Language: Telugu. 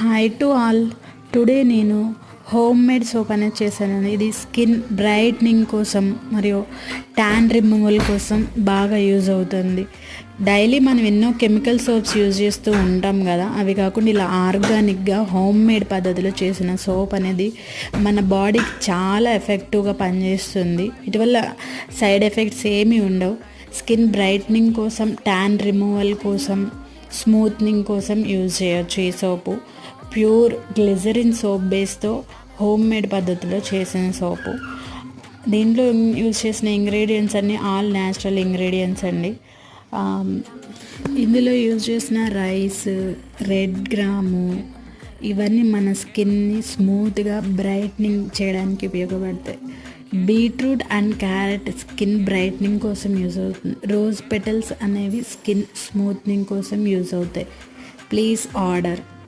Hi to all. టుడే నేను హోమ్ మేడ్ సోప్ అనేది చేశాను. ఇది స్కిన్ బ్రైట్నింగ్ కోసం మరియు ట్యాన్ రిమూవల్ కోసం బాగా యూజ్ అవుతుంది. డైలీ మనం ఎన్నో కెమికల్ సోప్స్ యూజ్ చేస్తూ ఉంటాం కదా, అవి కాకుండా ఇలా ఆర్గానిక్గా హోమ్ మేడ్ పద్ధతిలో చేసిన సోప్ అనేది మన బాడీకి చాలా ఎఫెక్టివ్గా పనిచేస్తుంది. ఇటీవల సైడ్ ఎఫెక్ట్స్ ఏమీ ఉండవు. స్కిన్ బ్రైట్నింగ్ కోసం, ట్యాన్ రిమూవల్ కోసం, స్మూత్నింగ్ కోసం యూజ్ చేయొచ్చు ఈ సోపు. ప్యూర్ గ్లిజరిన్ సోప్ బేస్తో హోమ్ మేడ్ పద్ధతిలో చేసిన సోపు. దీంట్లో యూజ్ చేసిన ఇంగ్రీడియంట్స్ అన్నీ ఆల్ న్యాచురల్ ఇంగ్రీడియంట్స్ అండి. ఇందులో యూజ్ చేసిన రైస్, రెడ్ గ్రాము ఇవన్నీ మన స్కిన్ని స్మూత్గా బ్రైట్నింగ్ చేయడానికి ఉపయోగపడతాయి. Beetroot and carrot skin brightening కోసం యూజ్ అవుతుంది. రోజ్ పెటల్స్ అనేవి స్కిన్ స్మూత్నింగ్ కోసం యూజ్ అవుతాయి. Please order.